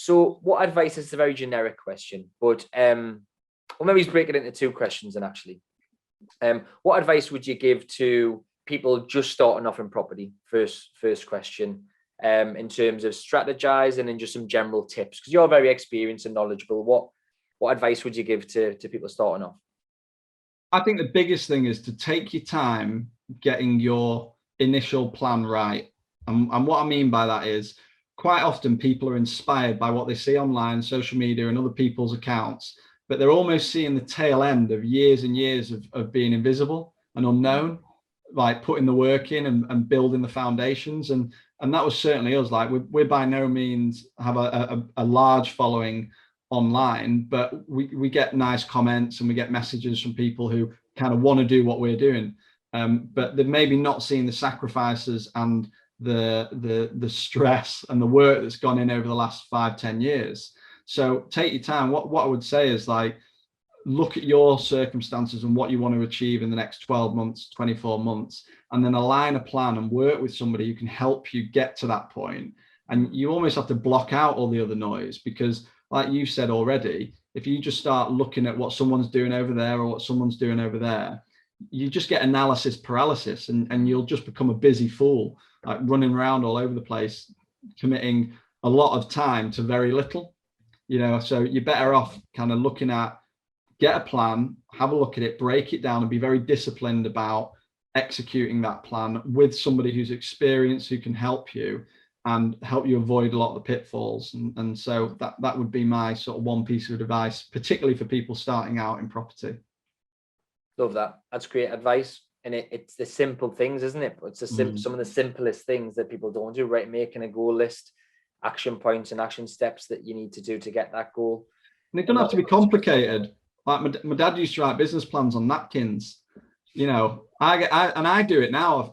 So what advice, is a very generic question, but or maybe break it into two questions then actually. What advice would you give to people just starting off in property? First question, in terms of strategizing and just some general tips, because you're very experienced and knowledgeable. What advice would you give to people starting off? I think the biggest thing is to take your time getting your initial plan right. And what I mean by that is quite often people are inspired by what they see online, social media, and other people's accounts, but they're almost seeing the tail end of years and years of being invisible and unknown, like putting the work in and building the foundations. And that was certainly us. Like we're by no means have a large following online, but we get nice comments and we get messages from people who kind of want to do what we're doing, but they're maybe not seeing the sacrifices and the stress and the work that's gone in over the last 5-10 years. So take your time. What I would say is, like, look at your circumstances and what you want to achieve in the next 12 months, 24 months, and then align a plan and work with somebody who can help you get to that point. And you almost have to block out all the other noise, because like you said already, if you just start looking at what someone's doing over there or what someone's doing over there, you just get analysis paralysis, and you'll just become a busy fool, like running around all over the place, committing a lot of time to very little, so you're better off kind of looking at, get a plan, have a look at it, break it down, and be very disciplined about executing that plan with somebody who's experienced, who can help you and help you avoid a lot of the pitfalls. And so that would be my sort of one piece of advice, particularly for people starting out in property. Love that. That's great advice. And it's the simple things, isn't it? It's some of the simplest things that people don't do, right? Making a goal list, action points and action steps that you need to do to get that goal. And it doesn't have to be complicated. Like my dad used to write business plans on napkins. I do it now.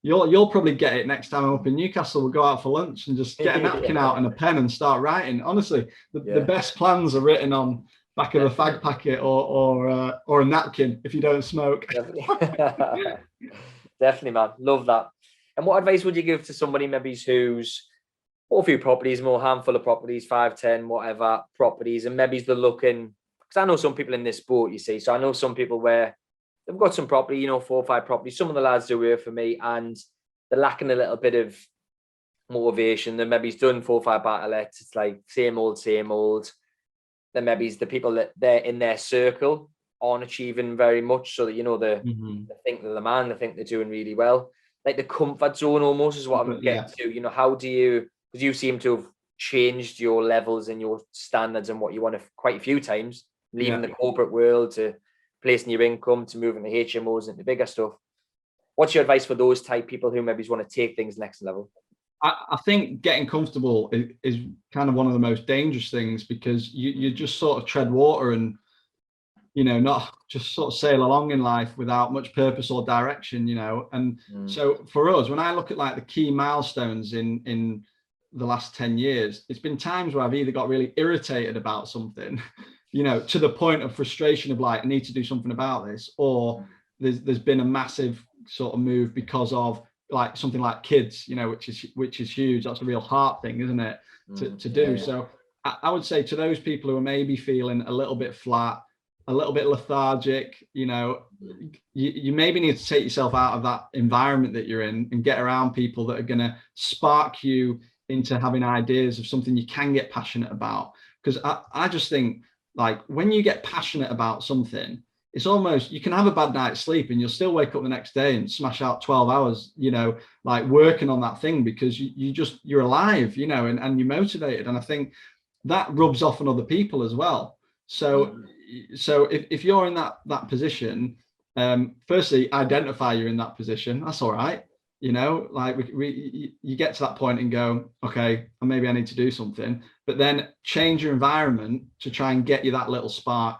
You'll probably get it next time I'm up in Newcastle. We'll go out for lunch and just get a napkin out and a pen and start writing. Honestly, the best plans are written on back of a fag packet or a napkin if you don't smoke. Definitely, man. Love that. And what advice would you give to somebody maybe who's bought a few properties, more handful of properties, 5, 10, whatever properties, and maybe they're looking, because I know some people in this sport, you see, so I know some people where they've got some property, 4 or 5 properties. Some of the lads do work for me and they're lacking a little bit of motivation. Then maybe he's done 4 or 5 buy-to-lets. It's like same old. Then maybe the people that they're in their circle aren't achieving very much, so that they think they're the man, they think they're doing really well. Like the comfort zone almost is what I'm getting to. How do you, because you seem to have changed your levels and your standards and what you want quite a few times, leaving the corporate world to placing your income to moving the HMOs into bigger stuff. What's your advice for those type people who maybe want to take things next level? I think getting comfortable is kind of one of the most dangerous things, because you just sort of tread water and, not just sort of sail along in life without much purpose or direction, And so for us, when I look at like the key milestones in the last 10 years, it's been times where I've either got really irritated about something, to the point of frustration of like, I need to do something about this, or there's been a massive sort of move because of like something like kids, which is huge. That's a real heart thing, isn't it, to do? Yeah. So I would say to those people who are maybe feeling a little bit flat, a little bit lethargic, you maybe need to take yourself out of that environment that you're in and get around people that are going to spark you into having ideas of something you can get passionate about. Because I just think, like, when you get passionate about something, it's almost, you can have a bad night's sleep and you'll still wake up the next day and smash out 12 hours, like working on that thing, because you're alive, and you're motivated. And I think that rubs off on other people as well. So if you're in that position, firstly, identify you're in that position. That's all right. Like you get to that point and go, okay, maybe I need to do something, but then change your environment to try and get you that little spark.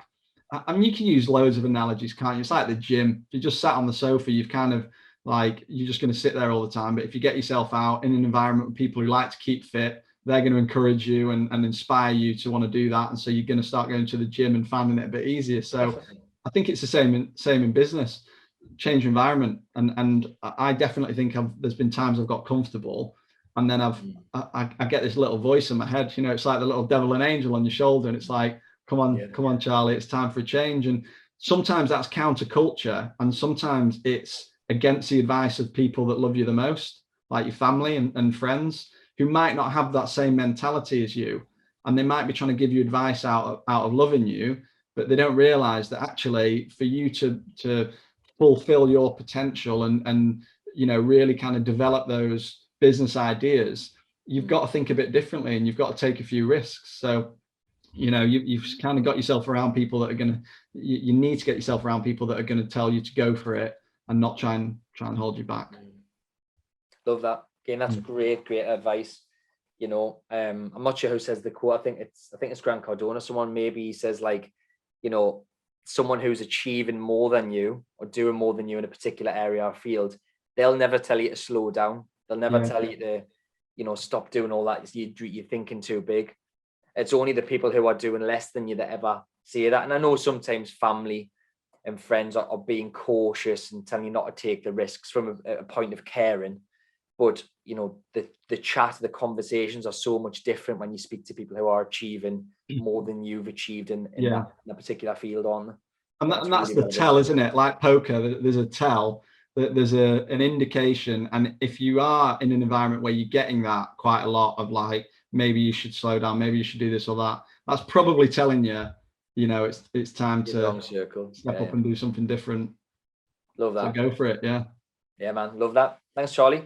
I mean, you can use loads of analogies, can't you? It's like the gym. If you just sat on the sofa, you've kind of like, you're just going to sit there all the time. But if you get yourself out in an environment with people who like to keep fit, they're going to encourage you and inspire you to want to do that. And so you're going to start going to the gym and finding it a bit easier. So I think it's the same in business. Change your environment. And I definitely think there's been times I've got comfortable And then I get this little voice in my head, you know, it's like the little devil and angel on your shoulder, and it's like, come on, Charlie, it's time for a change. And sometimes that's counterculture, and sometimes it's against the advice of people that love you the most, like your family and friends, who might not have that same mentality as you, and they might be trying to give you advice out of loving you, but they don't realize that actually for you to fulfill your potential and you know, really kind of develop those business ideas, you've got to think a bit differently, and you've got to take a few risks. So, you know, you've kind of got yourself around people that are going to, you need to get yourself around people that are going to tell you to go for it and not try and hold you back. Love that. Again, that's great advice. You know, I'm not sure who says the quote. I think it's Grant Cardone. Someone maybe says, like, you know, someone who's achieving more than you or doing more than you in a particular area or field, they'll never tell you to slow down. They'll never tell you to, you know, stop doing all that. You're thinking too big. It's only the people who are doing less than you that ever say that. And I know sometimes family and friends are being cautious and telling you not to take the risks from a point of caring. But, you know, the chat, the conversations are so much different when you speak to people who are achieving more than you've achieved in that particular field on. And that's really the tell, isn't it? Like poker, there's a tell, there's an indication. And if you are in an environment where you're getting that quite a lot of, like, maybe you should slow down, maybe you should do this or that, that's probably telling you, you know, it's time to step up and do something different. Love that. So go for it. Yeah. Yeah, man. Love that. Thanks, Charlie.